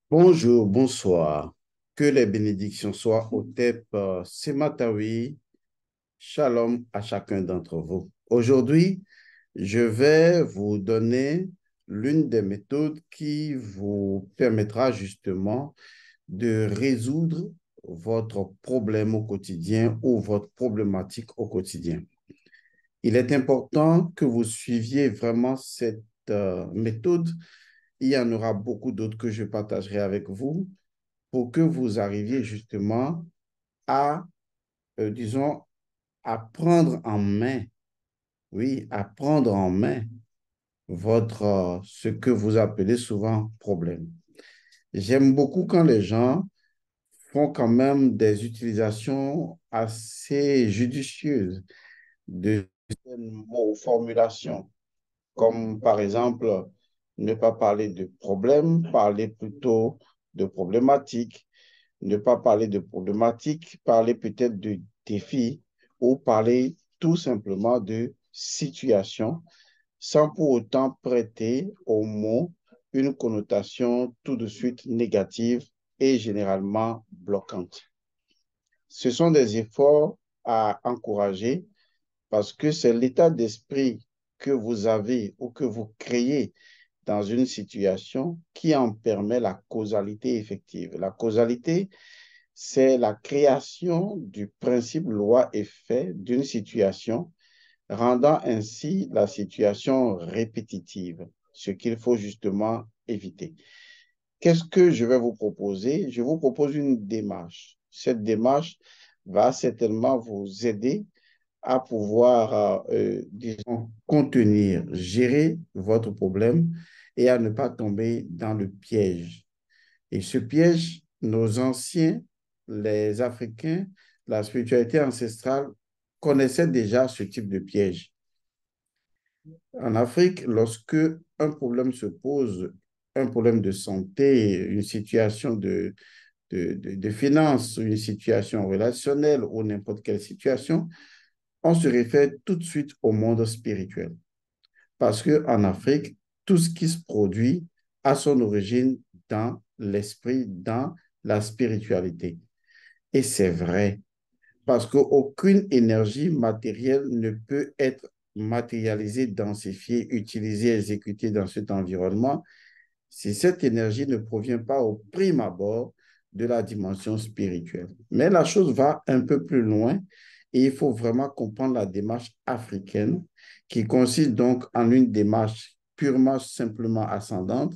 Bonjour, bonsoir. Que les bénédictions soient au TEP Sematawi. Shalom à chacun d'entre vous. Aujourd'hui, je vais vous donner l'une des méthodes qui vous permettra justement de résoudre votre problème au quotidien ou votre problématique au quotidien. Il est important que vous suiviez vraiment cette méthode. Il y en aura beaucoup d'autres que je partagerai avec vous pour que vous arriviez justement à, disons, à prendre en main, oui, à prendre en main ce que vous appelez souvent problème. J'aime beaucoup quand les gens font quand même des utilisations assez judicieuses de certains mots ou formulations, comme par exemple ne pas parler de problème, parler plutôt de problématique, ne pas parler de problématique, parler peut-être de défi ou parler tout simplement de situation sans pour autant prêter au mot une connotation tout de suite négative et généralement bloquante. Ce sont des efforts à encourager parce que c'est l'état d'esprit que vous avez ou que vous créez dans une situation qui en permet la causalité effective. La causalité, c'est la création du principe loi-effet d'une situation, rendant ainsi la situation répétitive, ce qu'il faut justement éviter. Qu'est-ce que je vais vous proposer? Je vous propose une démarche. Cette démarche va certainement vous aider à pouvoir, disons, contenir, gérer votre problème et à ne pas tomber dans le piège. Et ce piège, nos anciens, les Africains, la spiritualité ancestrale connaissaient déjà ce type de piège. En Afrique, lorsque un problème se pose, un problème de santé, une situation de finances, une situation relationnelle ou n'importe quelle situation, on se réfère tout de suite au monde spirituel. Parce qu'en Afrique, tout ce qui se produit a son origine dans l'esprit, dans la spiritualité. Et c'est vrai, parce qu'aucune énergie matérielle ne peut être matérialisée, densifiée, utilisée, exécutée dans cet environnement si cette énergie ne provient pas au prime abord de la dimension spirituelle. Mais la chose va un peu plus loin et il faut vraiment comprendre la démarche africaine qui consiste donc en une démarche purement simplement ascendante,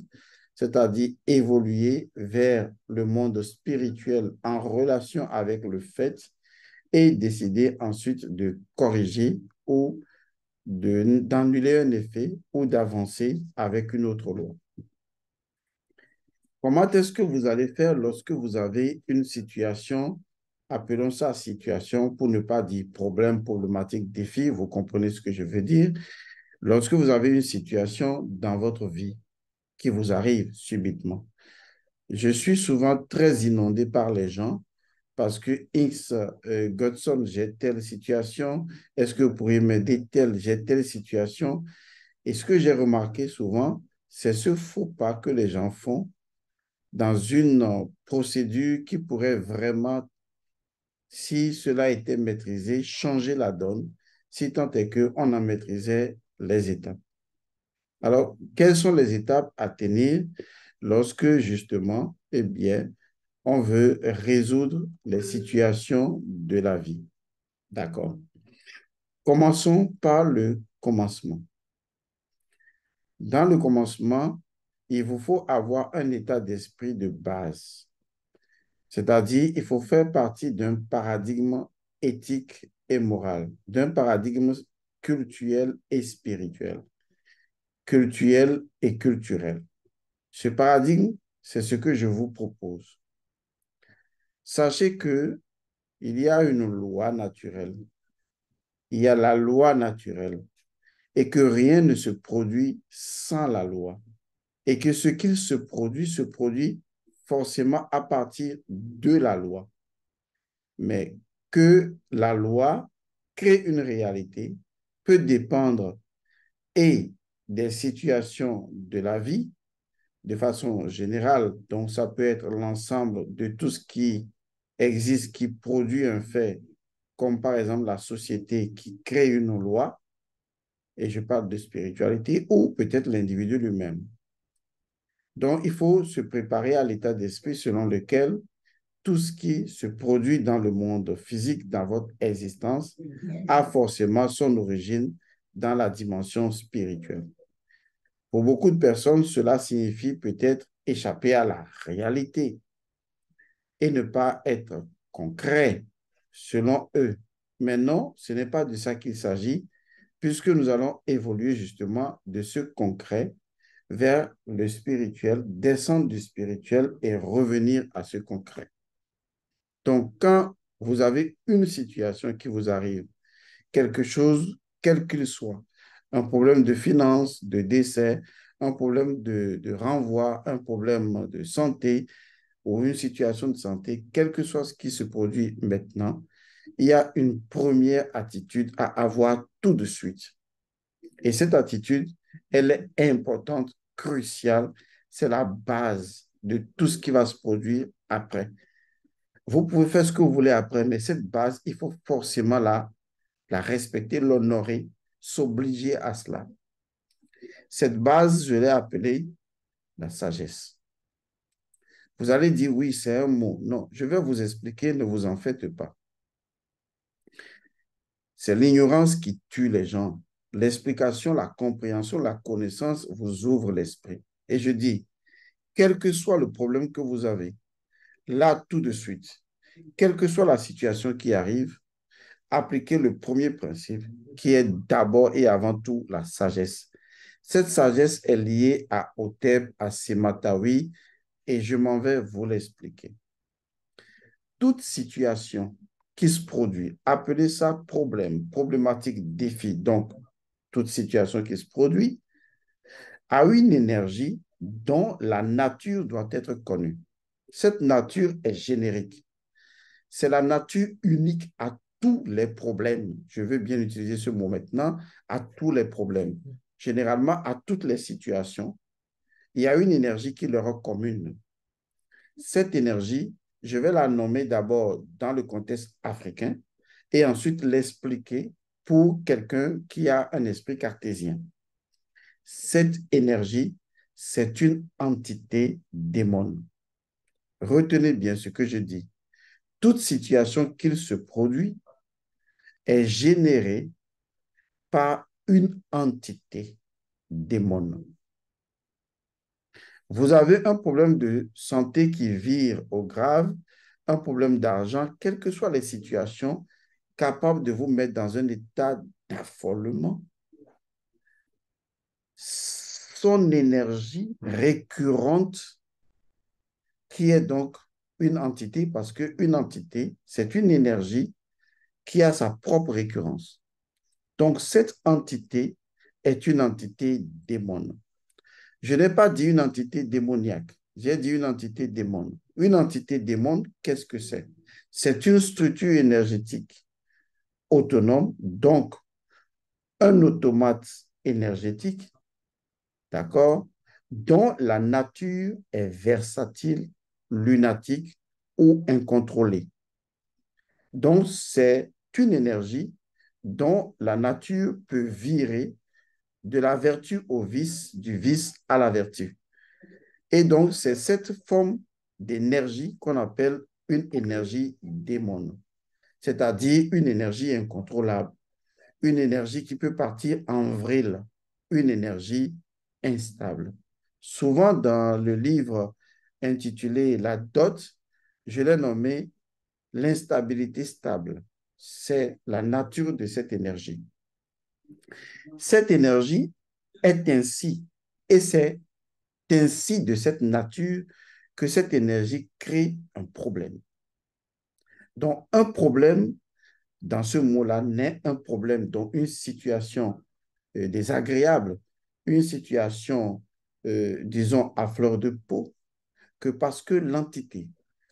c'est-à-dire évoluer vers le monde spirituel en relation avec le fait et décider ensuite de corriger ou d'annuler un effet ou d'avancer avec une autre loi. Comment est-ce que vous allez faire lorsque vous avez une situation, appelons ça situation pour ne pas dire problème, problématique, défi, vous comprenez ce que je veux dire. Lorsque vous avez une situation dans votre vie qui vous arrive subitement, je suis souvent très inondé par les gens parce que X, Godson, j'ai telle situation, est-ce que vous pourriez m'aider telle, j'ai telle situation. Et ce que j'ai remarqué souvent, c'est ce faux pas que les gens font dans une procédure qui pourrait vraiment, si cela était maîtrisé, changer la donne, si tant est qu'on en maîtrisait les étapes. Alors, quelles sont les étapes à tenir lorsque, justement, eh bien, on veut résoudre les situations de la vie? D'accord. Commençons par le commencement. Dans le commencement, il vous faut avoir un état d'esprit de base. C'est-à-dire, il faut faire partie d'un paradigme éthique et moral, d'un paradigme culturel et spirituel, culturel et culturel. Ce paradigme, c'est ce que je vous propose. Sachez que il y a une loi naturelle, il y a la loi naturelle, et que rien ne se produit sans la loi, et que ce qu'il se produit forcément à partir de la loi. Mais que la loi crée une réalité peut dépendre et des situations de la vie, de façon générale. Donc, ça peut être l'ensemble de tout ce qui existe, qui produit un fait, comme par exemple la société qui crée une loi, et je parle de spiritualité, ou peut-être l'individu lui-même. Donc, il faut se préparer à l'état d'esprit selon lequel tout ce qui se produit dans le monde physique, dans votre existence, a forcément son origine dans la dimension spirituelle. Pour beaucoup de personnes, cela signifie peut-être échapper à la réalité et ne pas être concret selon eux. Mais non, ce n'est pas de ça qu'il s'agit, puisque nous allons évoluer justement de ce concret vers le spirituel, descendre du spirituel et revenir à ce concret. Donc, quand vous avez une situation qui vous arrive, quelque chose, quel qu'il soit, un problème de finance, de décès, un problème de renvoi, un problème de santé ou une situation de santé, quel que soit ce qui se produit maintenant, il y a une première attitude à avoir tout de suite. Et cette attitude, elle est importante, cruciale, c'est la base de tout ce qui va se produire après. Vous pouvez faire ce que vous voulez après, mais cette base, il faut forcément la respecter, l'honorer, s'obliger à cela. Cette base, je l'ai appelée la sagesse. Vous allez dire, oui, c'est un mot. Non, je vais vous expliquer, ne vous en faites pas. C'est l'ignorance qui tue les gens. L'explication, la compréhension, la connaissance vous ouvre l'esprit. Et je dis, quel que soit le problème que vous avez, là, tout de suite, quelle que soit la situation qui arrive, appliquez le premier principe qui est d'abord et avant tout la sagesse. Cette sagesse est liée à Otep, à Sematawi, et je m'en vais vous l'expliquer. Toute situation qui se produit, appelez ça problème, problématique, défi, donc toute situation qui se produit, a une énergie dont la nature doit être connue. Cette nature est générique. C'est la nature unique à tous les problèmes. Je veux bien utiliser ce mot maintenant, à tous les problèmes. Généralement, à toutes les situations, il y a une énergie qui leur est commune. Cette énergie, je vais la nommer d'abord dans le contexte africain et ensuite l'expliquer pour quelqu'un qui a un esprit cartésien. Cette énergie, c'est une entité démon. Retenez bien ce que je dis. Toute situation qu'il se produit est générée par une entité démon. Vous avez un problème de santé qui vire au grave, un problème d'argent, quelles que soient les situations capables de vous mettre dans un état d'affolement. Son énergie récurrente, qui est donc une entité, parce qu'une entité, c'est une énergie qui a sa propre récurrence. Donc, cette entité est une entité démon. Je n'ai pas dit une entité démoniaque, j'ai dit une entité démon. Une entité démon, qu'est-ce que c'est? C'est une structure énergétique autonome, donc un automate énergétique, d'accord, dont la nature est versatile, lunatique ou incontrôlée. Donc, c'est une énergie dont la nature peut virer de la vertu au vice, du vice à la vertu. Et donc, c'est cette forme d'énergie qu'on appelle une énergie démon, c'est-à-dire une énergie incontrôlable, une énergie qui peut partir en vrille, une énergie instable. Souvent, dans le livre intitulé La dot, je l'ai nommé l'instabilité stable. C'est la nature de cette énergie. Cette énergie est ainsi, et c'est ainsi de cette nature que cette énergie crée un problème. Donc, un problème, dans ce mot-là, naît un problème, donc une situation désagréable, une situation, disons, à fleur de peau, que parce que l'entité,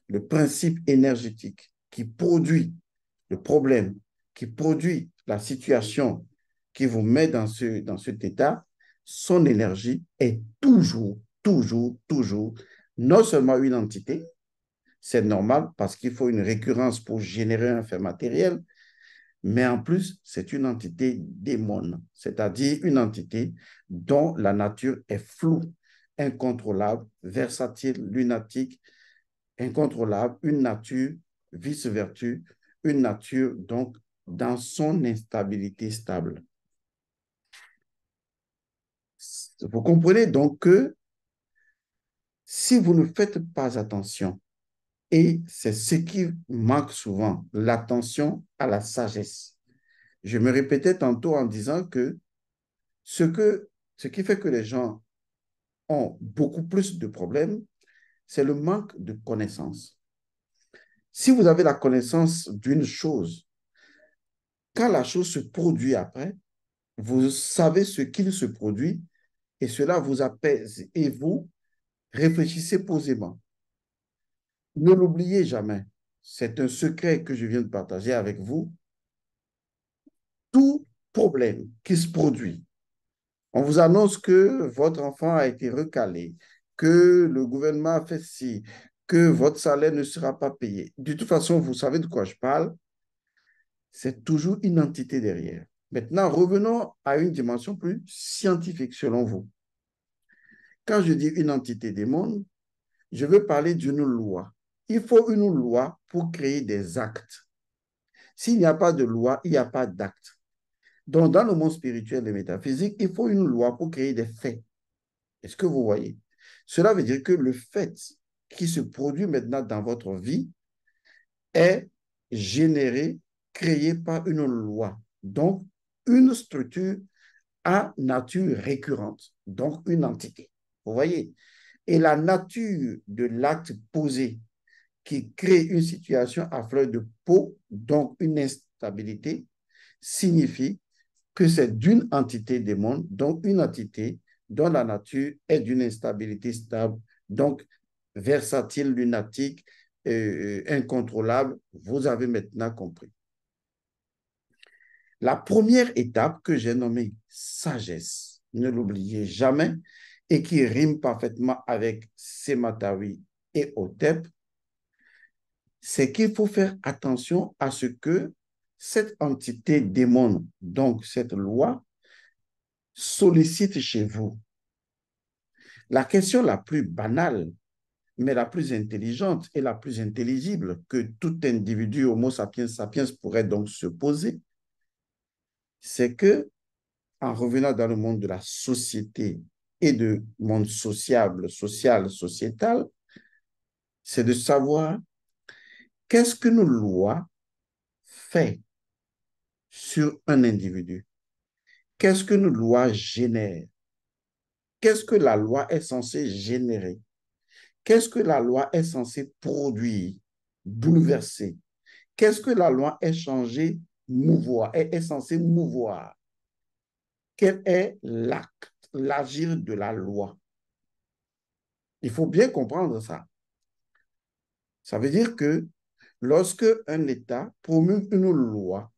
le principe énergétique qui produit le problème, qui produit la situation qui vous met dans cet état, son énergie est toujours toujours, non seulement une entité, c'est normal parce qu'il faut une récurrence pour générer un fait matériel, mais en plus, c'est une entité démon, c'est-à-dire une entité dont la nature est floue, incontrôlable, versatile, lunatique, incontrôlable, une nature vice-vertu, une nature donc dans son instabilité stable. Vous comprenez donc que si vous ne faites pas attention, et c'est ce qui manque souvent, l'attention à la sagesse. Je me répétais tantôt en disant que ce, que, ce qui fait que les gens ont beaucoup plus de problèmes, c'est le manque de connaissances. Si vous avez la connaissance d'une chose, quand la chose se produit après, vous savez ce qu'il se produit et cela vous apaise et vous réfléchissez posément. Ne l'oubliez jamais. C'est un secret que je viens de partager avec vous. Tout problème qui se produit, on vous annonce que votre enfant a été recalé, que le gouvernement a fait ci, que votre salaire ne sera pas payé. De toute façon, vous savez de quoi je parle. C'est toujours une entité derrière. Maintenant, revenons à une dimension plus scientifique selon vous. Quand je dis une entité des mondes, je veux parler d'une loi. Il faut une loi pour créer des actes. S'il n'y a pas de loi, il n'y a pas d'acte. Donc, dans le monde spirituel et métaphysique, il faut une loi pour créer des faits. Est-ce que vous voyez? Cela veut dire que le fait qui se produit maintenant dans votre vie est généré, créé par une loi. Donc, une structure à nature récurrente, donc une entité. Vous voyez? Et la nature de l'acte posé qui crée une situation à fleur de peau, donc une instabilité, signifie que c'est d'une entité des mondes, donc une entité dont la nature est d'une instabilité stable, donc versatile, lunatique, incontrôlable. Vous avez maintenant compris. La première étape que j'ai nommée sagesse, ne l'oubliez jamais, et qui rime parfaitement avec Sematawi et Otep, c'est qu'il faut faire attention à ce que cette entité démon, donc cette loi, sollicite chez vous. La question la plus banale, mais la plus intelligente et la plus intelligible que tout individu Homo sapiens sapiens pourrait donc se poser, c'est que, en revenant dans le monde de la société et du monde sociable, social, sociétal, c'est de savoir qu'est-ce qu'une loi fait sur un individu. Qu'est-ce qu'une loi génère? Qu'est-ce que la loi est censée générer? Qu'est-ce que la loi est censée produire, bouleverser? Qu'est-ce que la loi est changée, mouvoir, est censée mouvoir? Quel est l'acte, l'agir de la loi? Il faut bien comprendre ça. Ça veut dire que lorsque un État promulgue une loi,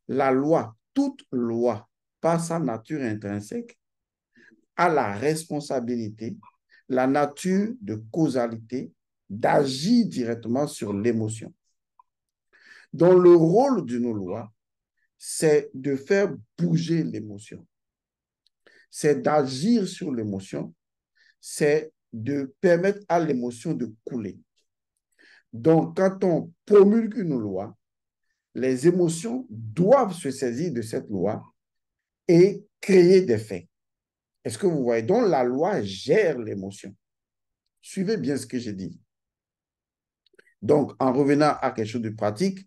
la loi, toute loi, par sa nature intrinsèque, a la responsabilité, la nature de causalité, d'agir directement sur l'émotion. Donc, le rôle d'une loi, c'est de faire bouger l'émotion, c'est d'agir sur l'émotion, c'est de permettre à l'émotion de couler. Donc, quand on promulgue une loi, les émotions doivent se saisir de cette loi et créer des faits. Est-ce que vous voyez? Donc, la loi gère l'émotion. Suivez bien ce que j'ai dit. Donc, en revenant à quelque chose de pratique,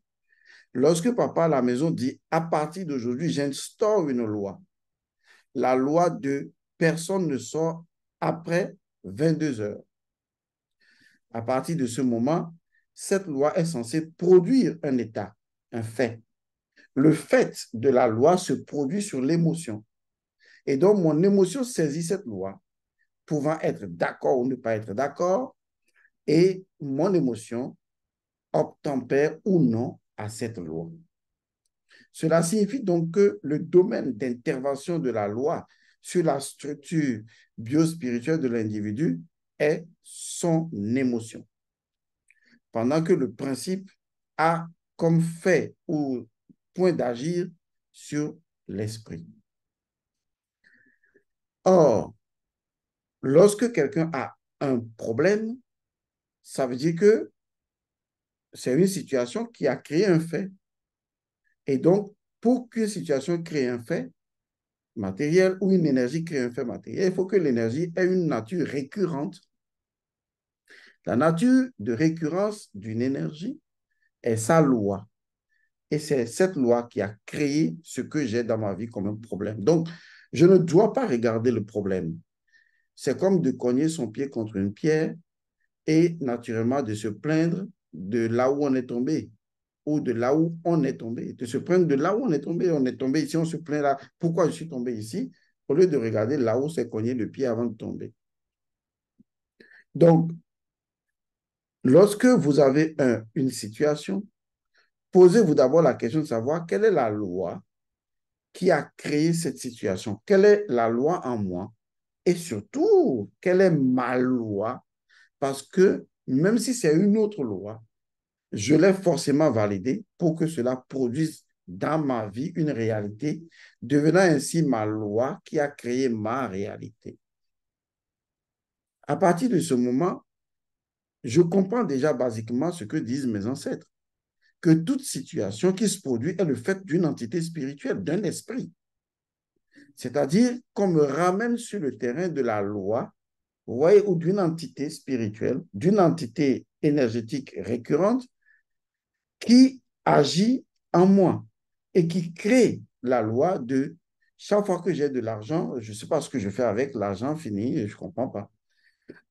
lorsque papa à la maison dit, à partir d'aujourd'hui, j'instaure une loi, la loi de personne ne sort après 22 heures. À partir de ce moment, cette loi est censée produire un état, un fait. Le fait de la loi se produit sur l'émotion. Et donc, mon émotion saisit cette loi, pouvant être d'accord ou ne pas être d'accord, et mon émotion obtempère ou non à cette loi. Cela signifie donc que le domaine d'intervention de la loi sur la structure biospirituelle de l'individu est son émotion. Pendant que le principe a comme fait ou point d'agir sur l'esprit. Or, lorsque quelqu'un a un problème, ça veut dire que c'est une situation qui a créé un fait. Et donc, pour qu'une situation crée un fait matériel ou une énergie crée un fait matériel, il faut que l'énergie ait une nature récurrente. La nature de récurrence d'une énergie est sa loi. Et c'est cette loi qui a créé ce que j'ai dans ma vie comme un problème. Donc, je ne dois pas regarder le problème. C'est comme de cogner son pied contre une pierre et naturellement de se plaindre de là où on est tombé ou de là où on est tombé. De se plaindre de là où on est tombé ici, on se plaint là. Pourquoi je suis tombé ici? Au lieu de regarder là où c'est cogné le pied avant de tomber. Donc, lorsque vous avez une situation, posez-vous d'abord la question de savoir quelle est la loi qui a créé cette situation, quelle est la loi en moi et surtout, quelle est ma loi, parce que même si c'est une autre loi, je l'ai forcément validée pour que cela produise dans ma vie une réalité, devenant ainsi ma loi qui a créé ma réalité. À partir de ce moment, je comprends déjà basiquement ce que disent mes ancêtres, que toute situation qui se produit est le fait d'une entité spirituelle, d'un esprit. C'est-à-dire qu'on me ramène sur le terrain de la loi, vous voyez, ou d'une entité spirituelle, d'une entité énergétique récurrente qui agit en moi et qui crée la loi de chaque fois que j'ai de l'argent, je ne sais pas ce que je fais avec l'argent fini, je ne comprends pas.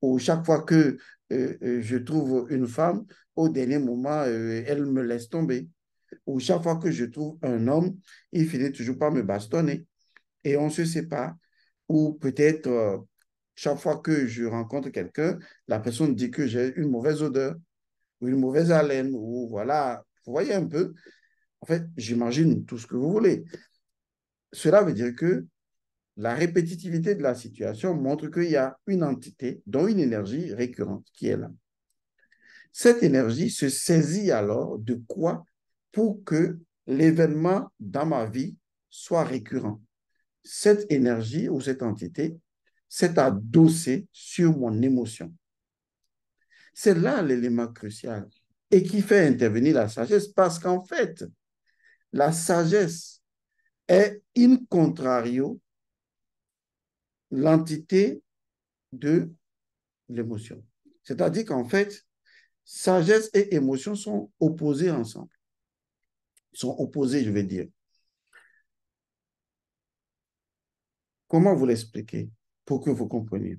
Ou chaque fois que je trouve une femme, au dernier moment, elle me laisse tomber. Ou chaque fois que je trouve un homme, il finit toujours par me bastonner et on se sépare. Ou peut-être, chaque fois que je rencontre quelqu'un, la personne dit que j'ai une mauvaise odeur ou une mauvaise haleine, ou voilà, vous voyez un peu. En fait, j'imagine tout ce que vous voulez. Cela veut dire que la répétitivité de la situation montre qu'il y a une entité, dont une énergie récurrente qui est là. Cette énergie se saisit alors de quoi pour que l'événement dans ma vie soit récurrent. Cette énergie ou cette entité s'est adossée sur mon émotion. C'est là l'élément crucial et qui fait intervenir la sagesse parce qu'en fait, la sagesse est in contrario l'entité de l'émotion. C'est-à-dire qu'en fait, sagesse et émotion sont opposés ensemble. Ils sont opposés, je vais dire. Comment vous l'expliquer pour que vous compreniez?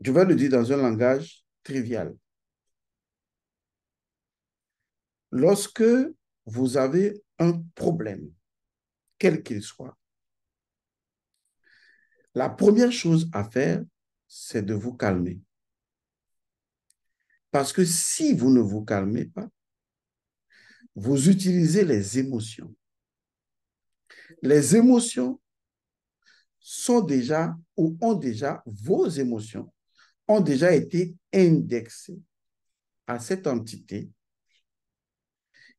Je vais le dire dans un langage trivial. Lorsque vous avez un problème, quel qu'il soit, la première chose à faire, c'est de vous calmer. Parce que si vous ne vous calmez pas, vous utilisez les émotions. Les émotions sont déjà ou ont déjà, vos émotions ont déjà été indexées à cette entité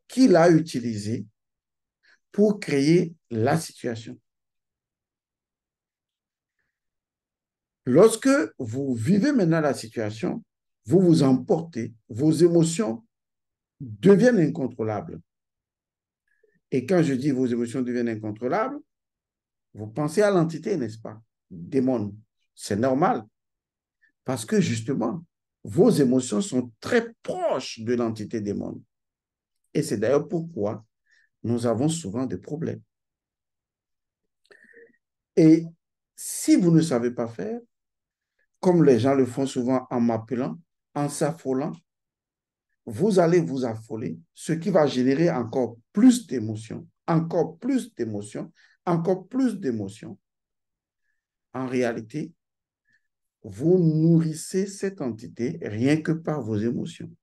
qui l'a utilisée pour créer la situation. Lorsque vous vivez maintenant la situation, vous vous emportez, vos émotions deviennent incontrôlables. Et quand je dis vos émotions deviennent incontrôlables, vous pensez à l'entité, n'est-ce pas? Démon. C'est normal. Parce que justement, vos émotions sont très proches de l'entité démon. Et c'est d'ailleurs pourquoi nous avons souvent des problèmes. Et si vous ne savez pas faire, comme les gens le font souvent en m'appelant, en s'affolant, vous allez vous affoler, ce qui va générer encore plus d'émotions, encore plus d'émotions, encore plus d'émotions. En réalité, vous nourrissez cette entité rien que par vos émotions.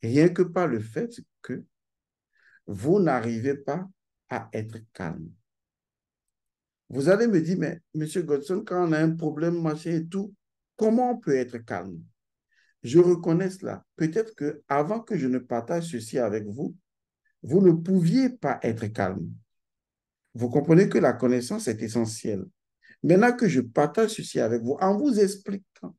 Rien que par le fait que vous n'arrivez pas à être calme. Vous allez me dire, mais Monsieur Godson, quand on a un problème, machin et tout, comment on peut être calme? Je reconnais cela. Peut-être que avant que je ne partage ceci avec vous, vous ne pouviez pas être calme. Vous comprenez que la connaissance est essentielle. Maintenant que je partage ceci avec vous, en vous expliquant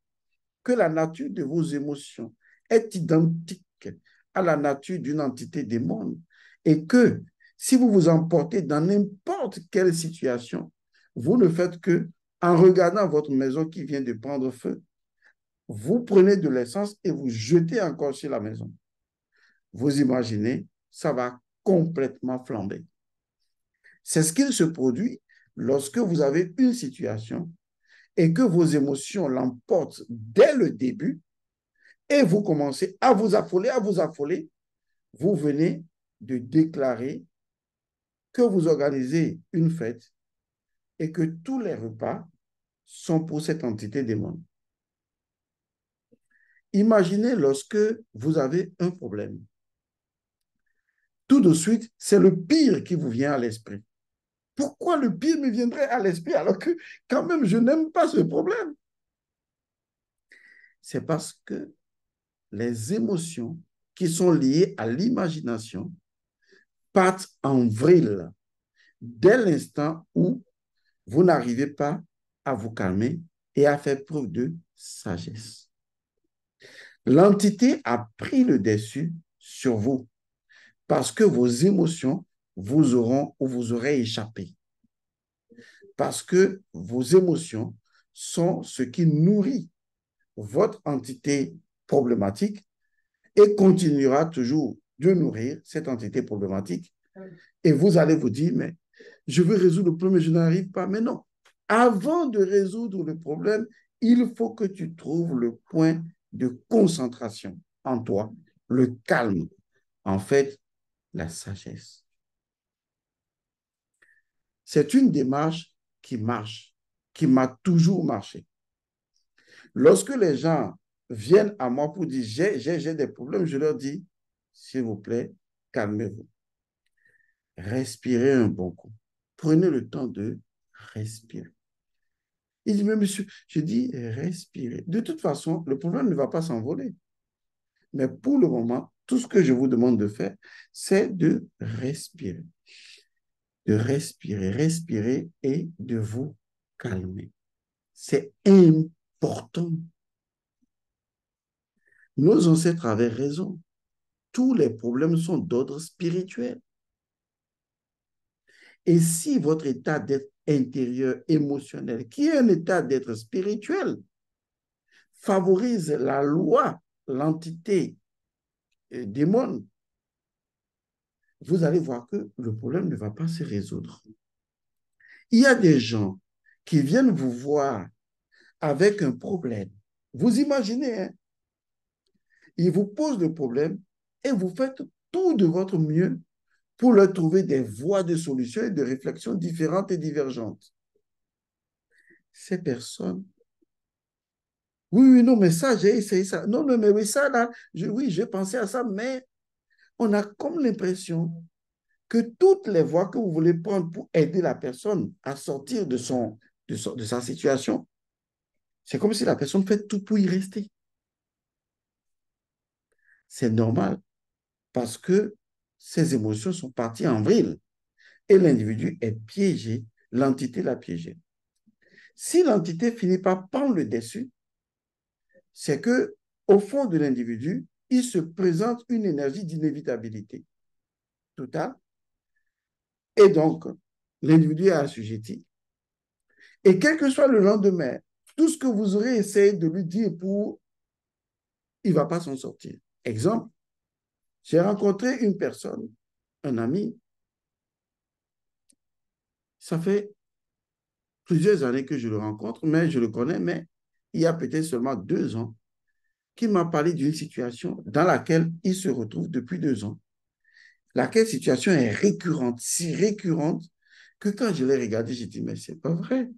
que la nature de vos émotions est identique à la nature d'une entité démon et que si vous vous emportez dans n'importe quelle situation, vous ne faites que, en regardant votre maison qui vient de prendre feu, vous prenez de l'essence et vous jetez encore sur la maison. Vous imaginez, ça va complètement flamber. C'est ce qu'il se produit lorsque vous avez une situation et que vos émotions l'emportent dès le début et vous commencez à vous affoler, vous venez de déclarer que vous organisez une fête et que tous les repas sont pour cette entité démon. Imaginez lorsque vous avez un problème. Tout de suite, c'est le pire qui vous vient à l'esprit. Pourquoi le pire me viendrait à l'esprit alors que quand même je n'aime pas ce problème? C'est parce que les émotions qui sont liées à l'imagination partent en vrille dès l'instant où vous n'arrivez pas à vous calmer et à faire preuve de sagesse. L'entité a pris le dessus sur vous parce que vos émotions vous auront ou vous aurez échappé. Parce que vos émotions sont ce qui nourrit votre entité problématique et continuera toujours de nourrir cette entité problématique. Et vous allez vous dire, mais je veux résoudre le problème, mais je n'arrive pas. Mais non, avant de résoudre le problème, il faut que tu trouves le point de concentration en toi, le calme. En fait, la sagesse. C'est une démarche qui marche, qui m'a toujours marché. Lorsque les gens viennent à moi pour dire j'ai des problèmes, je leur dis, s'il vous plaît, calmez-vous. Respirez un bon coup. Prenez le temps de respirer. Il dit, mais monsieur, je dis, respirez. De toute façon, le problème ne va pas s'envoler. Mais pour le moment, tout ce que je vous demande de faire, c'est de respirer. De respirer, respirer et de vous calmer. C'est important. Nos ancêtres avaient raison. Tous les problèmes sont d'ordre spirituel. Et si votre état d'être intérieur, émotionnel, qui est un état d'être spirituel, favorise la loi, l'entité démon, vous allez voir que le problème ne va pas se résoudre. Il y a des gens qui viennent vous voir avec un problème. Vous imaginez, hein, ils vous posent le problème et vous faites tout de votre mieux pour leur trouver des voies de solution et de réflexion différentes et divergentes. Ces personnes, oui, non, mais ça, j'ai essayé ça. Non, mais oui, ça, là, oui, j'ai pensé à ça, mais on a comme l'impression que toutes les voies que vous voulez prendre pour aider la personne à sortir de sa situation, c'est comme si la personne fait tout pour y rester. C'est normal parce que ses émotions sont parties en vrille et l'individu est piégé, l'entité l'a piégé. Si l'entité finit par prendre le dessus, c'est que au fond de l'individu, il se présente une énergie d'inévitabilité totale et donc l'individu est assujetti. Et quel que soit le lendemain, tout ce que vous aurez essayé de lui dire il ne va pas s'en sortir. Exemple, j'ai rencontré une personne, un ami, ça fait plusieurs années que je le rencontre, mais je le connais, mais il y a peut-être seulement 2 ans, qu'il m'a parlé d'une situation dans laquelle il se retrouve depuis 2 ans. Laquelle situation est récurrente, si récurrente que quand je l'ai regardé, j'ai dit, mais c'est pas vrai.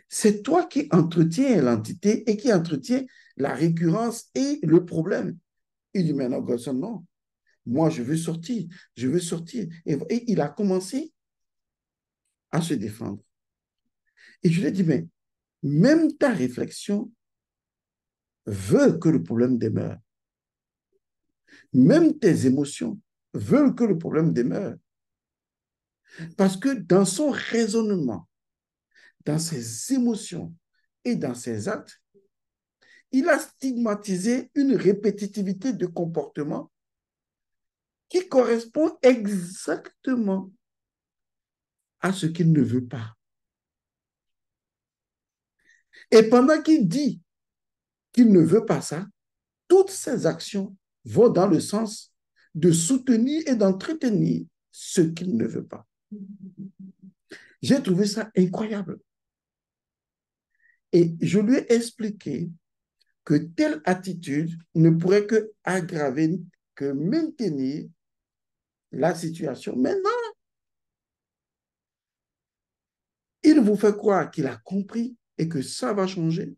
C'est toi qui entretiens l'entité et qui entretiens la récurrence et le problème. Il dit, mais non, Godson, non. Moi, je veux sortir, je veux sortir. Et il a commencé à se défendre. Et je lui ai dit, mais même ta réflexion veut que le problème demeure. Même tes émotions veulent que le problème demeure. Parce que dans son raisonnement, dans ses émotions et dans ses actes, il a stigmatisé une répétitivité de comportement qui correspond exactement à ce qu'il ne veut pas. Et pendant qu'il dit qu'il ne veut pas ça, toutes ses actions vont dans le sens de soutenir et d'entretenir ce qu'il ne veut pas. J'ai trouvé ça incroyable. Et je lui ai expliqué que telle attitude ne pourrait que aggraver, que maintenir la situation. Maintenant, il vous fait croire qu'il a compris et que ça va changer,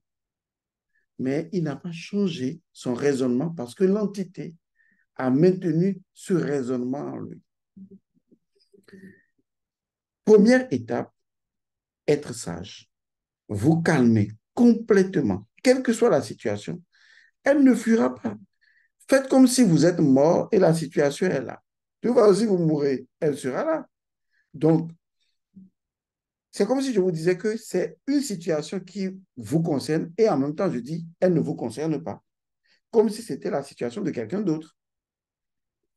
mais il n'a pas changé son raisonnement parce que l'entité a maintenu ce raisonnement en lui. Première étape, être sage. Vous calmez complètement, quelle que soit la situation. Elle ne fuira pas. Faites comme si vous êtes mort et la situation est là. Tu vois, si vous mourrez, elle sera là. Donc, c'est comme si je vous disais que c'est une situation qui vous concerne et en même temps, je dis, elle ne vous concerne pas. Comme si c'était la situation de quelqu'un d'autre.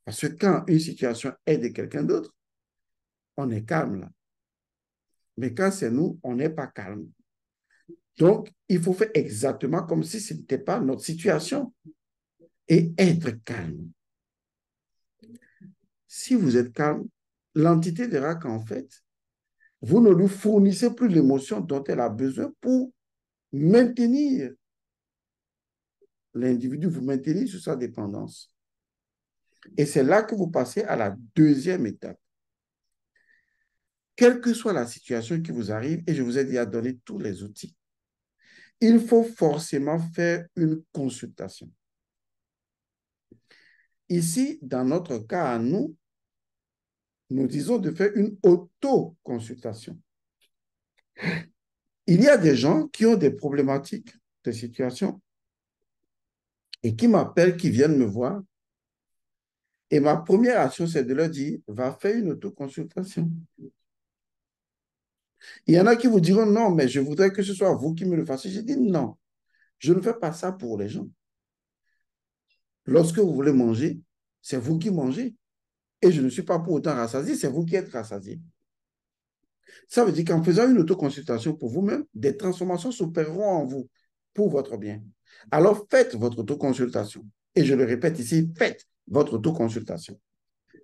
Parce que quand une situation est de quelqu'un d'autre, on est calme là. Mais quand c'est nous, on n'est pas calme. Donc, il faut faire exactement comme si ce n'était pas notre situation et être calme. Si vous êtes calme, l'entité verra qu'en fait, vous ne lui fournissez plus l'émotion dont elle a besoin pour maintenir l'individu, vous maintenir sur sa dépendance. Et c'est là que vous passez à la deuxième étape. Quelle que soit la situation qui vous arrive, et je vous ai déjà donné tous les outils, il faut forcément faire une consultation. Ici, dans notre cas à nous, nous disons de faire une auto-consultation. Il y a des gens qui ont des problématiques de situation et qui m'appellent, qui viennent me voir. Et ma première action, c'est de leur dire, va faire une autoconsultation. Il y en a qui vous diront, non, mais je voudrais que ce soit vous qui me le fassiez. J'ai dit, non, je ne fais pas ça pour les gens. Lorsque vous voulez manger, c'est vous qui mangez. Et je ne suis pas pour autant rassasié, c'est vous qui êtes rassasié. Ça veut dire qu'en faisant une autoconsultation pour vous-même, des transformations s'opéreront en vous pour votre bien. Alors faites votre autoconsultation. Et je le répète ici, faites votre autoconsultation.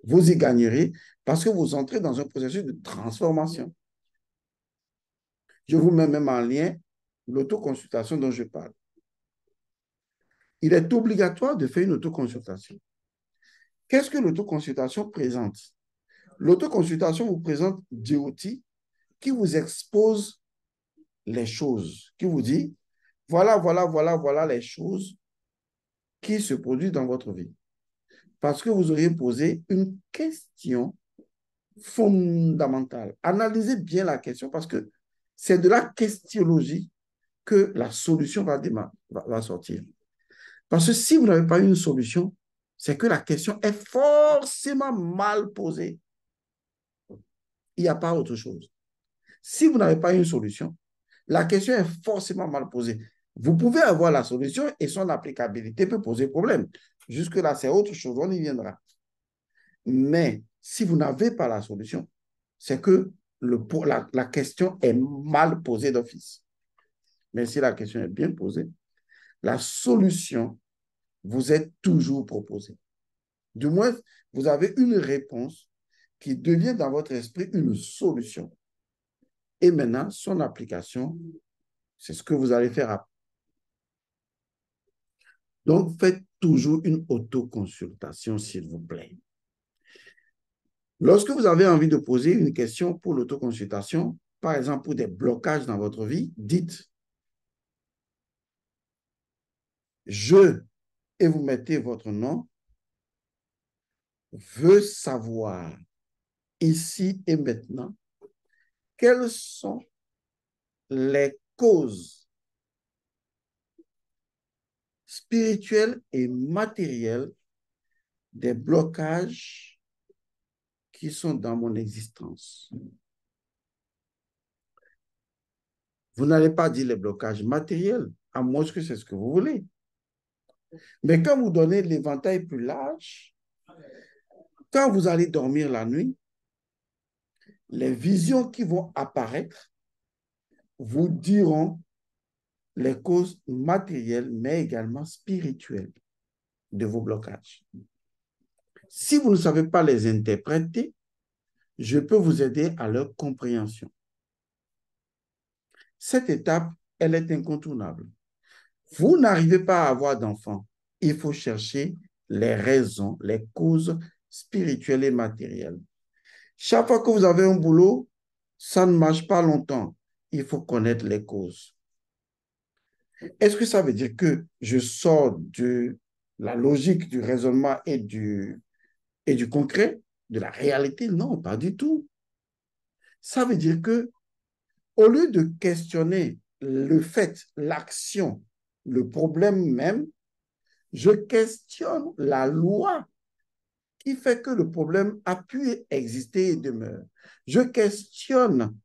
Vous y gagnerez parce que vous entrez dans un processus de transformation. Je vous mets même en lien l'autoconsultation dont je parle. Il est obligatoire de faire une autoconsultation. Qu'est-ce que l'autoconsultation présente? L'autoconsultation vous présente des outils qui vous exposent les choses, qui vous dit, voilà les choses qui se produisent dans votre vie. Parce que vous auriez posé une question fondamentale. Analysez bien la question parce que c'est de la questionologie que la solution va sortir. Parce que si vous n'avez pas une solution, c'est que la question est forcément mal posée. Il n'y a pas autre chose. Si vous n'avez pas une solution, la question est forcément mal posée. Vous pouvez avoir la solution et son applicabilité peut poser problème. Jusque-là, c'est autre chose, on y viendra. Mais si vous n'avez pas la solution, c'est que la question est mal posée d'office. Mais si la question est bien posée, la solution vous est toujours proposée. Du moins, vous avez une réponse qui devient dans votre esprit une solution. Et maintenant, son application, c'est ce que vous allez faire après. Donc, faites toujours une autoconsultation, s'il vous plaît. Lorsque vous avez envie de poser une question pour l'autoconsultation, par exemple pour des blocages dans votre vie, dites je et vous mettez votre nom, veux savoir ici et maintenant quelles sont les causes spirituelles et matérielles des blocages qui sont dans mon existence. Vous n'allez pas dire les blocages matériels, à moins que c'est ce que vous voulez. Mais quand vous donnez l'éventail plus large, quand vous allez dormir la nuit, les visions qui vont apparaître vous diront les causes matérielles, mais également spirituelles de vos blocages. Si vous ne savez pas les interpréter, je peux vous aider à leur compréhension. Cette étape, elle est incontournable. Vous n'arrivez pas à avoir d'enfant. Il faut chercher les raisons, les causes spirituelles et matérielles. Chaque fois que vous avez un boulot, ça ne marche pas longtemps. Il faut connaître les causes. Est-ce que ça veut dire que je sors de la logique du raisonnement et du concret, de la réalité? Non, pas du tout. Ça veut dire que au lieu de questionner le fait, l'action, le problème même, je questionne la loi qui fait que le problème a pu exister et demeure. Je questionne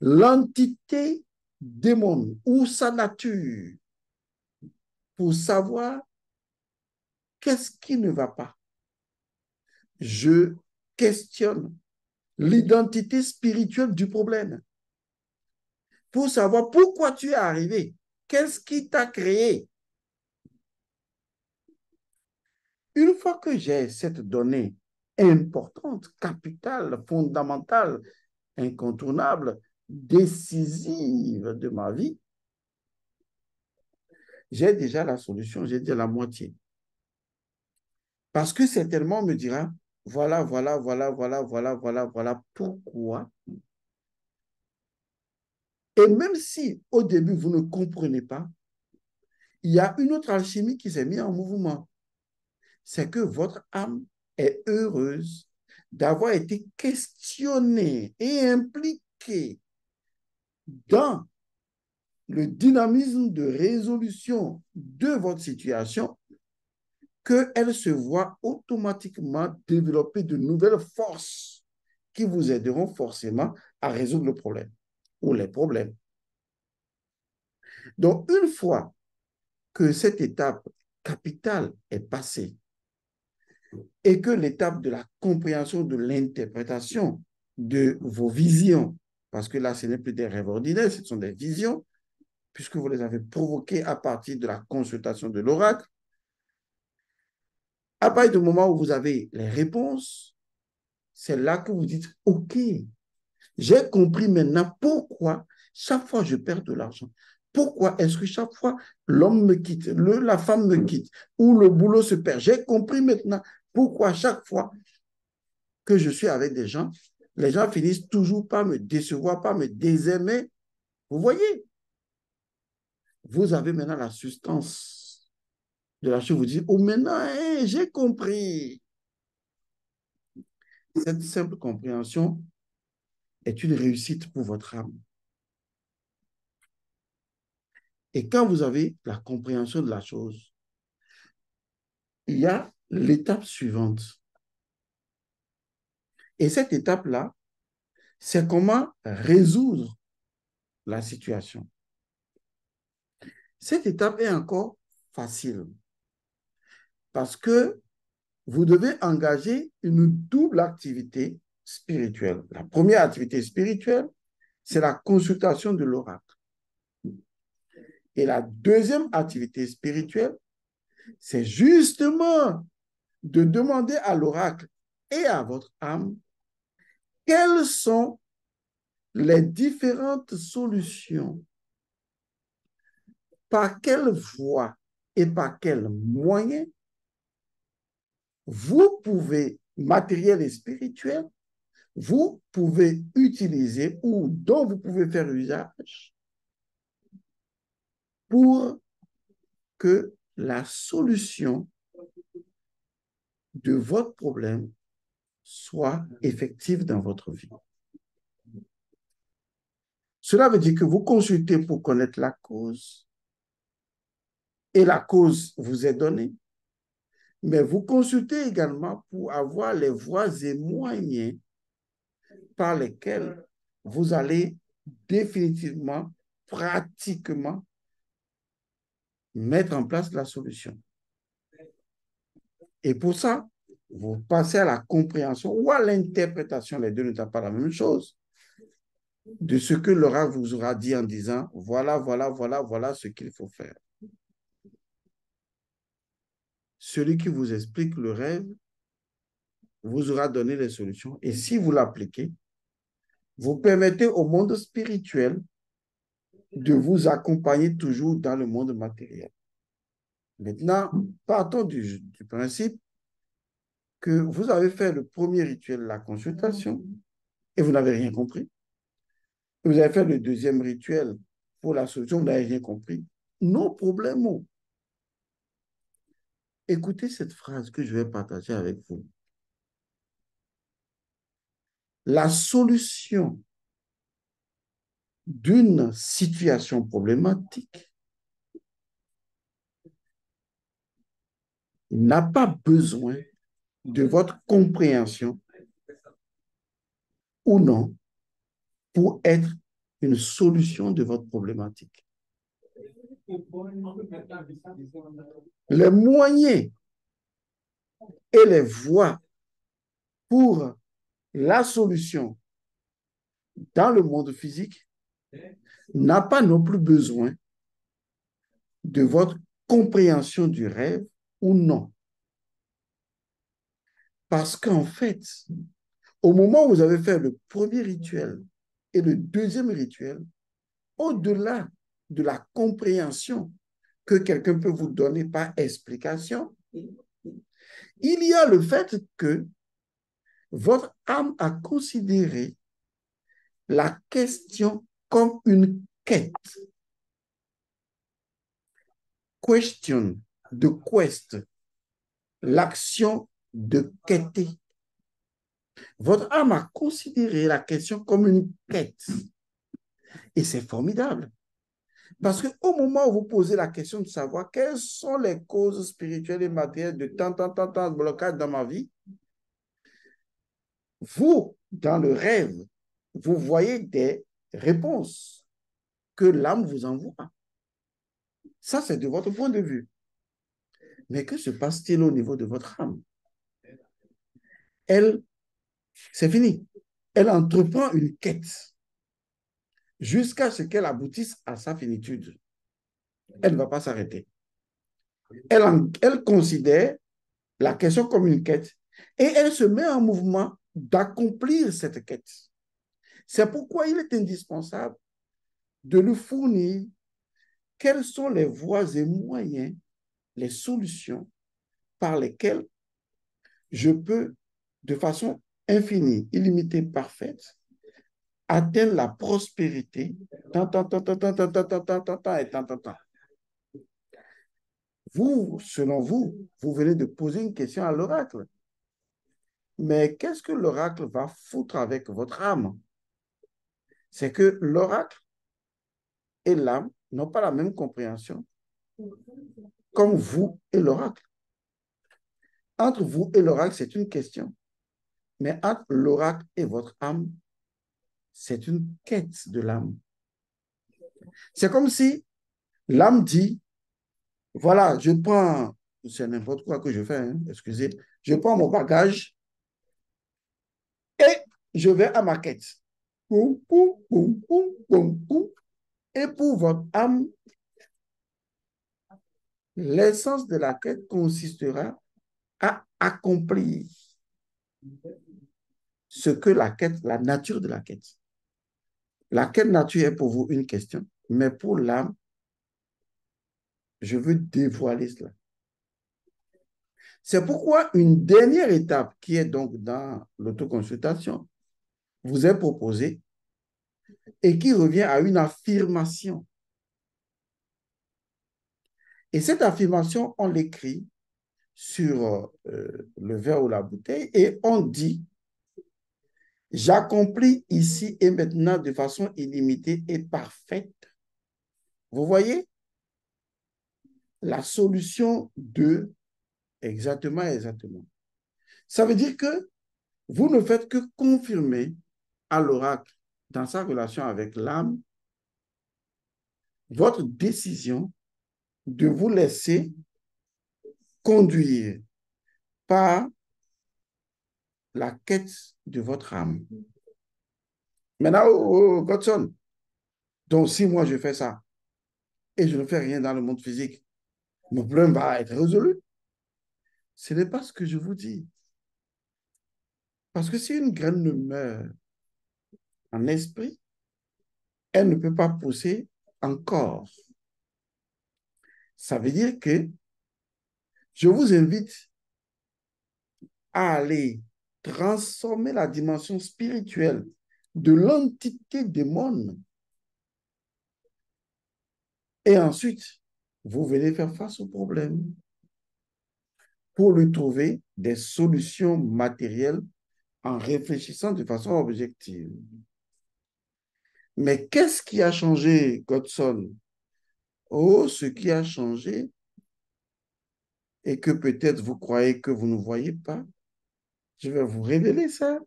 l'entité démon ou sa nature pour savoir qu'est-ce qui ne va pas. Je questionne l'identité spirituelle du problème pour savoir pourquoi tu es arrivé. Qu'est-ce qui t'a créé? Une fois que j'ai cette donnée importante, capitale, fondamentale, incontournable, décisive de ma vie, j'ai déjà la solution, j'ai déjà la moitié. Parce que certainement on me dira, voilà, voilà, voilà, voilà, voilà, voilà, voilà pourquoi. Et même si au début vous ne comprenez pas, il y a une autre alchimie qui s'est mise en mouvement. C'est que votre âme est heureuse d'avoir été questionnée et impliquée dans le dynamisme de résolution de votre situation, qu'elle se voit automatiquement développer de nouvelles forces qui vous aideront forcément à résoudre le problème ou les problèmes. Donc, une fois que cette étape capitale est passée et que l'étape de la compréhension, de l'interprétation de vos visions, parce que là, ce n'est plus des rêves ordinaires, ce sont des visions, puisque vous les avez provoquées à partir de la consultation de l'oracle, à partir du moment où vous avez les réponses, c'est là que vous dites, OK, j'ai compris maintenant pourquoi chaque fois je perds de l'argent. Pourquoi est-ce que chaque fois l'homme me quitte, la femme me quitte ou le boulot se perd? J'ai compris maintenant pourquoi chaque fois que je suis avec des gens, les gens finissent toujours par me décevoir, par me désaimer. Vous voyez, vous avez maintenant la substance de la chose. Vous dites, oh maintenant, hey, j'ai compris. Cette simple compréhension est une réussite pour votre âme. Et quand vous avez la compréhension de la chose, il y a l'étape suivante. Et cette étape-là, c'est comment résoudre la situation. Cette étape est encore facile parce que vous devez engager une double activité spirituelle. La première activité spirituelle, c'est la consultation de l'oracle. Et la deuxième activité spirituelle, c'est justement de demander à l'oracle et à votre âme quelles sont les différentes solutions, par quelle voie et par quels moyens vous pouvez, matériel et spirituel, vous pouvez utiliser ou dont vous pouvez faire usage pour que la solution de votre problème soit effective dans votre vie. Cela veut dire que vous consultez pour connaître la cause et la cause vous est donnée. Mais vous consultez également pour avoir les voies et moyens par lesquels vous allez définitivement, pratiquement mettre en place la solution. Et pour ça, vous passez à la compréhension ou à l'interprétation, les deux ne sont pas la même chose, de ce que l'oracle vous aura dit en disant, voilà, voilà, voilà, voilà ce qu'il faut faire. Celui qui vous explique le rêve vous aura donné les solutions. Et si vous l'appliquez, vous permettez au monde spirituel de vous accompagner toujours dans le monde matériel. Maintenant, partons du principe que vous avez fait le premier rituel, la consultation, et vous n'avez rien compris. Vous avez fait le deuxième rituel pour la solution, vous n'avez rien compris. Non problème. Écoutez cette phrase que je vais partager avec vous. La solution d'une situation problématique n'a pas besoin de votre compréhension ou non pour être une solution de votre problématique. Les moyens et les voies pour la solution dans le monde physique n'a pas non plus besoin de votre compréhension du rêve ou non. Parce qu'en fait, au moment où vous avez fait le premier rituel et le deuxième rituel, au-delà de la compréhension que quelqu'un peut vous donner par explication, il y a le fait que votre âme a considéré la question comme une quête. Question, de quest, l'action de quêter. Votre âme a considéré la question comme une quête. Et c'est formidable. Parce qu'au moment où vous posez la question de savoir quelles sont les causes spirituelles et matérielles de tant de blocages dans ma vie, vous, dans le rêve, vous voyez des réponses que l'âme vous envoie. Ça, c'est de votre point de vue. Mais que se passe-t-il au niveau de votre âme? Elle, c'est fini. Elle entreprend une quête jusqu'à ce qu'elle aboutisse à sa finitude. Elle ne va pas s'arrêter. Elle considère la question comme une quête et elle se met en mouvement d'accomplir cette quête. C'est pourquoi il est indispensable de lui fournir quelles sont les voies et moyens, les solutions par lesquelles je peux, de façon infinie, illimitée, parfaite, atteindre la prospérité, Vous, selon vous, vous venez de poser une question à l'oracle. Mais qu'est-ce que l'oracle va foutre avec votre âme? C'est que l'oracle et l'âme n'ont pas la même compréhension comme vous et l'oracle. Entre vous et l'oracle, c'est une question. Mais entre l'oracle et votre âme, c'est une quête de l'âme. C'est comme si l'âme dit, voilà, je prends, c'est n'importe quoi que je fais, hein, excusez, je prends mon bagage et je vais à ma quête. Poum, poum, poum, poum, poum, poum. Et pour votre âme, l'essence de la quête consistera à accomplir ce que la quête, la nature de la quête. La quête nature est pour vous une question, mais pour l'âme, je veux dévoiler cela. C'est pourquoi une dernière étape qui est donc dans l'autoconsultation vous est proposée et qui revient à une affirmation. Et cette affirmation, on l'écrit sur le verre ou la bouteille et on dit J'accomplis ici et maintenant de façon illimitée et parfaite. Vous voyez la solution de exactement, exactement. Ça veut dire que vous ne faites que confirmer à l'oracle dans sa relation avec l'âme votre décision de vous laisser conduire par la quête de votre âme. Maintenant, Godson, donc si moi je fais ça et je ne fais rien dans le monde physique, mon problème va être résolu. Ce n'est pas ce que je vous dis. Parce que si une graine ne meurt en esprit, elle ne peut pas pousser encore. Ça veut dire que je vous invite à aller transformer la dimension spirituelle de l'entité démon. Et ensuite, vous venez faire face au problème pour lui trouver des solutions matérielles en réfléchissant de façon objective. Mais qu'est-ce qui a changé, Godson? Oh, ce qui a changé et que peut-être vous croyez que vous ne voyez pas, je vais vous révéler ça.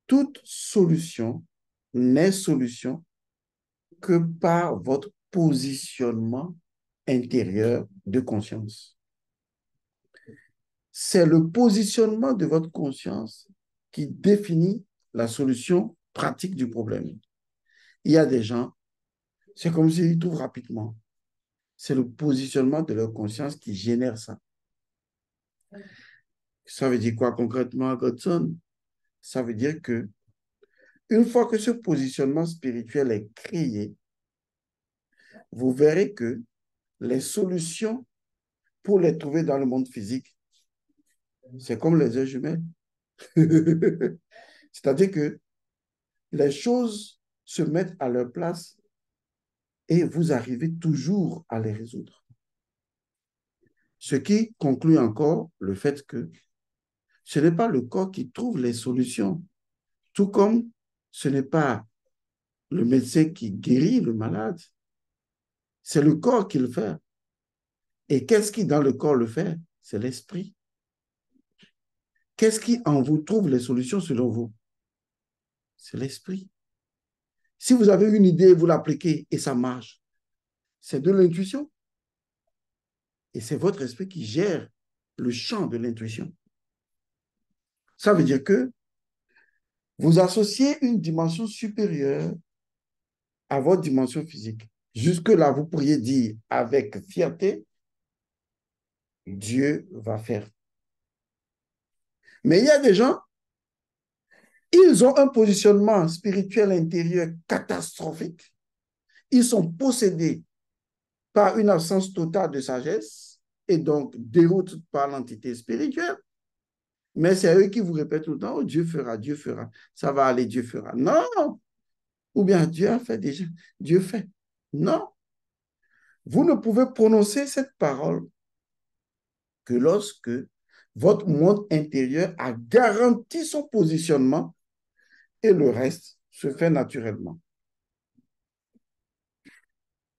Toute solution n'est solution que par votre positionnement intérieur de conscience. C'est le positionnement de votre conscience qui définit la solution pratique du problème. Il y a des gens, c'est comme s'ils trouvent rapidement. C'est le positionnement de leur conscience qui génère ça. Ça veut dire quoi concrètement, Godson? Ça veut dire que une fois que ce positionnement spirituel est créé, vous verrez que les solutions pour les trouver dans le monde physique, c'est comme les œufs jumelles. C'est-à-dire que les choses se mettent à leur place et vous arrivez toujours à les résoudre. Ce qui conclut encore le fait que ce n'est pas le corps qui trouve les solutions, tout comme ce n'est pas le médecin qui guérit le malade, c'est le corps qui le fait. Et qu'est-ce qui dans le corps le fait? C'est l'esprit. Qu'est-ce qui en vous trouve les solutions selon vous? C'est l'esprit. Si vous avez une idée, vous l'appliquez et ça marche, c'est de l'intuition. Et c'est votre esprit qui gère le champ de l'intuition. Ça veut dire que vous associez une dimension supérieure à votre dimension physique. Jusque-là, vous pourriez dire avec fierté, Dieu va faire. Mais il y a des gens, ils ont un positionnement spirituel intérieur catastrophique. Ils sont possédés par une absence totale de sagesse et donc déroutés par l'entité spirituelle. Mais c'est eux qui vous répètent tout le temps, oh, Dieu fera, ça va aller, Dieu fera. Non! Ou bien Dieu a fait déjà, Dieu fait. Non! Vous ne pouvez prononcer cette parole que lorsque votre monde intérieur a garanti son positionnement et le reste se fait naturellement.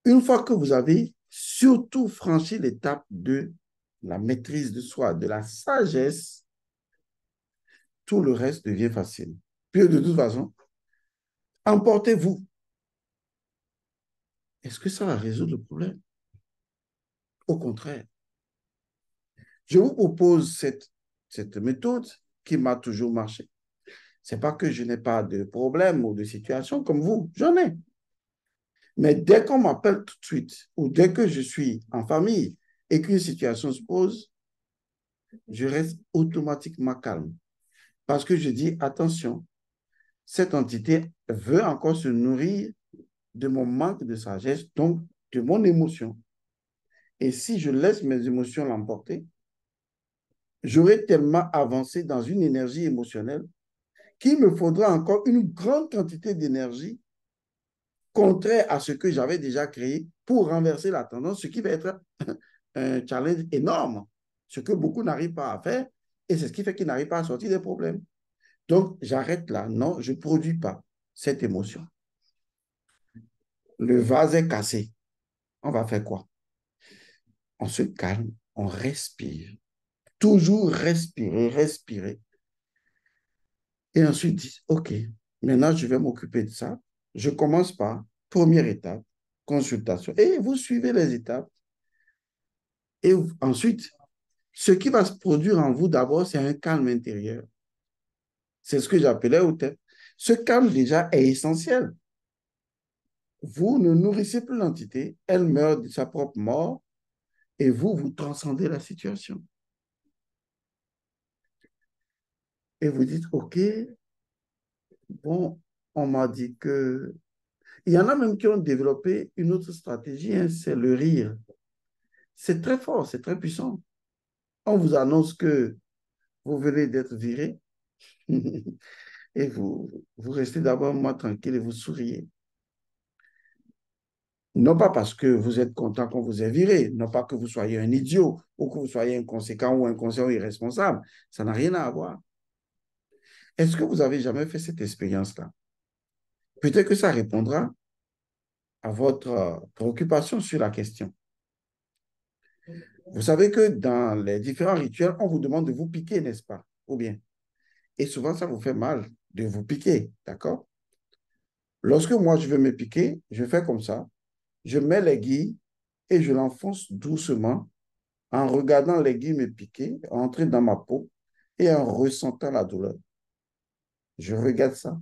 Une fois que vous avez surtout franchi l'étape de la maîtrise de soi, de la sagesse, tout le reste devient facile. Puis de toute façon, emportez-vous. Est-ce que ça va résoudre le problème? Au contraire. Je vous propose cette méthode qui m'a toujours marché. Ce n'est pas que je n'ai pas de problème ou de situation comme vous, j'en ai. Mais dès qu'on m'appelle tout de suite ou dès que je suis en famille et qu'une situation se pose, je reste automatiquement calme. Parce que je dis, attention, cette entité veut encore se nourrir de mon manque de sagesse, donc de mon émotion. Et si je laisse mes émotions l'emporter, j'aurai tellement avancé dans une énergie émotionnelle qu'il me faudra encore une grande quantité d'énergie contraire à ce que j'avais déjà créé pour renverser la tendance, ce qui va être un challenge énorme, ce que beaucoup n'arrivent pas à faire, et c'est ce qui fait qu'ils n'arrivent pas à sortir des problèmes. Donc, j'arrête là. Non, je ne produis pas cette émotion. Le vase est cassé. On va faire quoi? On se calme, on respire. Toujours respirer, respirer. Et ensuite, dire, OK, maintenant, je vais m'occuper de ça. Je commence par première étape, consultation. Et vous suivez les étapes. Et ensuite, ce qui va se produire en vous d'abord, c'est un calme intérieur. C'est ce que j'appelais au tête. Ce calme déjà est essentiel. Vous ne nourrissez plus l'entité, elle meurt de sa propre mort et vous, vous transcendez la situation. Et vous dites, OK, bon, on m'a dit que... Il y en a même qui ont développé une autre stratégie, hein, c'est le rire. C'est très fort, c'est très puissant. On vous annonce que vous venez d'être viré et vous restez d'abord un mois tranquille et vous souriez. Non pas parce que vous êtes content qu'on vous ait viré, non pas que vous soyez un idiot ou que vous soyez inconséquent ou inconscient ou irresponsable. Ça n'a rien à voir. Est-ce que vous avez jamais fait cette expérience-là? Peut-être que ça répondra à votre préoccupation sur la question. Vous savez que dans les différents rituels, on vous demande de vous piquer, n'est-ce pas? Ou bien? Et souvent, ça vous fait mal de vous piquer, d'accord? Lorsque moi, je veux me piquer, je fais comme ça. Je mets l'aiguille et je l'enfonce doucement en regardant l'aiguille me piquer, entrer dans ma peau et en ressentant la douleur. Je regarde ça.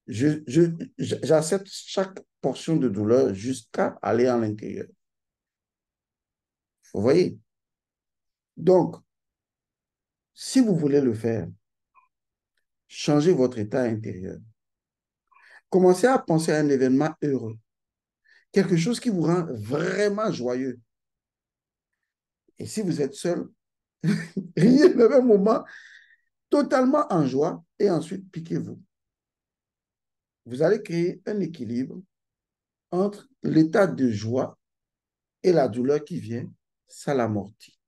J'accepte chaque portion de douleur jusqu'à aller à l'intérieur. Vous voyez? Donc, si vous voulez le faire, changez votre état intérieur. Commencez à penser à un événement heureux, quelque chose qui vous rend vraiment joyeux. Et si vous êtes seul, riez le même moment, totalement en joie, et ensuite piquez-vous. Vous allez créer un équilibre entre l'état de joie et la douleur qui vient, ça l'amortit.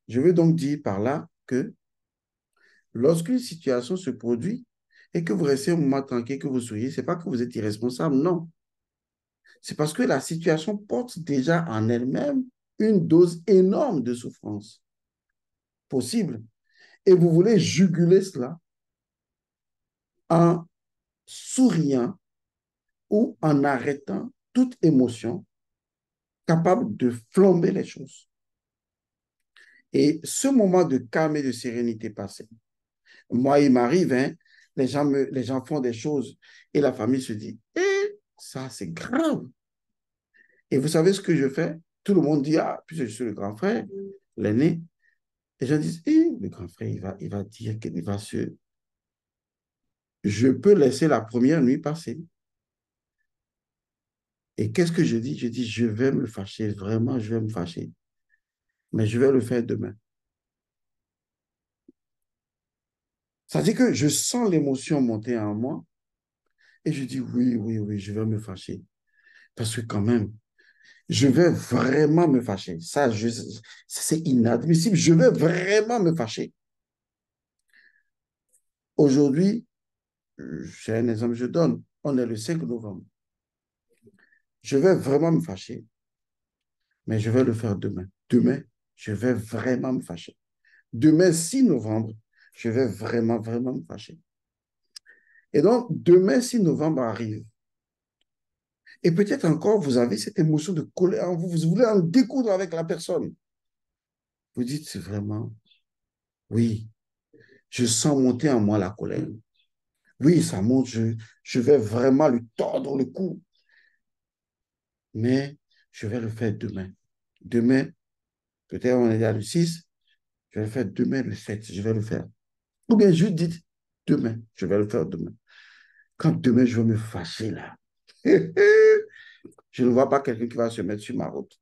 Je veux donc dire par là que lorsqu'une situation se produit et que vous restez un moment tranquille, que vous souriez, ce n'est pas que vous êtes irresponsable, non. C'est parce que la situation porte déjà en elle-même une dose énorme de souffrance possible. Et vous voulez juguler cela en souriant ou en arrêtant toute émotion capable de flamber les choses. Et ce moment de calme et de sérénité passé, moi, il m'arrive, hein, les gens font des choses et la famille se dit, eh, ça, c'est grave. Et vous savez ce que je fais? Tout le monde dit, ah, puisque je suis le grand frère, l'aîné. Les gens disent, eh, le grand frère, il va dire qu'il va se... Je peux laisser la première nuit passer. Et qu'est-ce que je dis? Je dis, je vais me fâcher, vraiment, je vais me fâcher. Mais je vais le faire demain. Ça veut dire que je sens l'émotion monter en moi et je dis, oui, oui, oui, je vais me fâcher. Parce que quand même, je vais vraiment me fâcher. Ça, c'est inadmissible. Je vais vraiment me fâcher. Aujourd'hui, j'ai un exemple que je donne. On est le 5 novembre. Je vais vraiment me fâcher, mais je vais le faire demain. Demain, je vais vraiment me fâcher. Demain, 6 novembre, je vais vraiment, vraiment me fâcher. Et donc, demain, 6 novembre arrive. Et peut-être encore, vous avez cette émotion de colère en vous. Vous voulez en découdre avec la personne. Vous dites, c'est vraiment, oui, je sens monter en moi la colère. Oui, ça monte, je vais vraiment lui tordre le cou. Mais je vais le faire demain. Demain, peut-être on est à le 6, je vais le faire demain le 7, je vais le faire. Ou bien juste dites demain, je vais le faire demain. Quand demain je vais me fâcher là, je ne vois pas quelqu'un qui va se mettre sur ma route.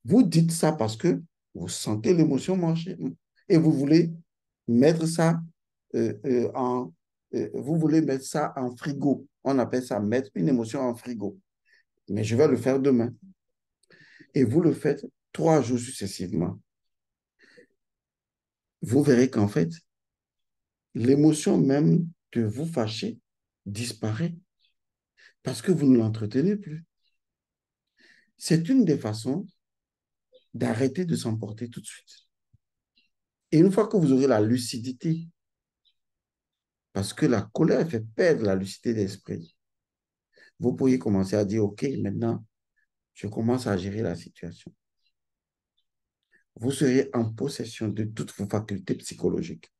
Vous dites ça parce que vous sentez l'émotion marcher et vous voulez mettre ça vous voulez mettre ça en frigo. On appelle ça mettre une émotion en frigo. Mais je vais le faire demain. Et vous le faites 3 jours successivement. Vous verrez qu'en fait, l'émotion même de vous fâcher disparaît parce que vous ne l'entretenez plus. C'est une des façons d'arrêter de s'emporter tout de suite. Et une fois que vous aurez la lucidité, parce que la colère fait perdre la lucidité d'esprit, vous pourriez commencer à dire, OK, maintenant, je commence à gérer la situation. Vous serez en possession de toutes vos facultés psychologiques.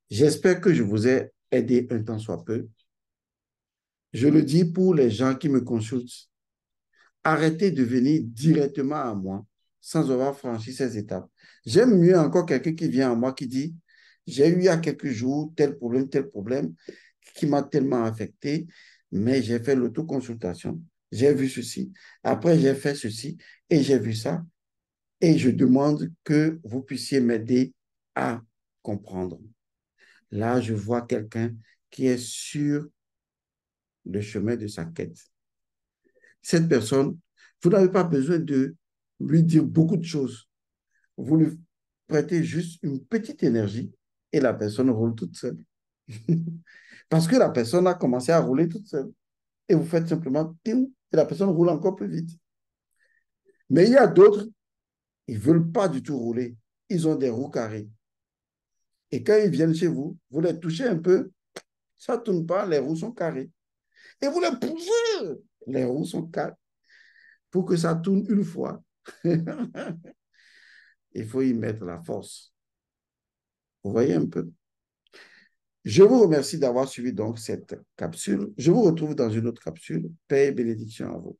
J'espère que je vous ai aidé un tant soit peu. Je le dis pour les gens qui me consultent. Arrêtez de venir directement à moi sans avoir franchi ces étapes. J'aime mieux encore quelqu'un qui vient à moi qui dit, j'ai eu il y a quelques jours tel problème qui m'a tellement affecté, mais j'ai fait l'autoconsultation, j'ai vu ceci, après j'ai fait ceci et j'ai vu ça, et je demande que vous puissiez m'aider à comprendre. Là, je vois quelqu'un qui est sur le chemin de sa quête. Cette personne, vous n'avez pas besoin de lui dire beaucoup de choses. Vous lui prêtez juste une petite énergie et la personne roule toute seule. Parce que la personne a commencé à rouler toute seule. Et vous faites simplement tim, et la personne roule encore plus vite. Mais il y a d'autres, ils ne veulent pas du tout rouler. Ils ont des roues carrées. Et quand ils viennent chez vous, vous les touchez un peu, ça ne tourne pas, les roues sont carrées. Et vous les poussez, les roues sont carrées. Pour que ça tourne une fois, il faut y mettre la force. Vous voyez un peu? Je vous remercie d'avoir suivi donc cette capsule. Je vous retrouve dans une autre capsule. Paix et bénédiction à vous.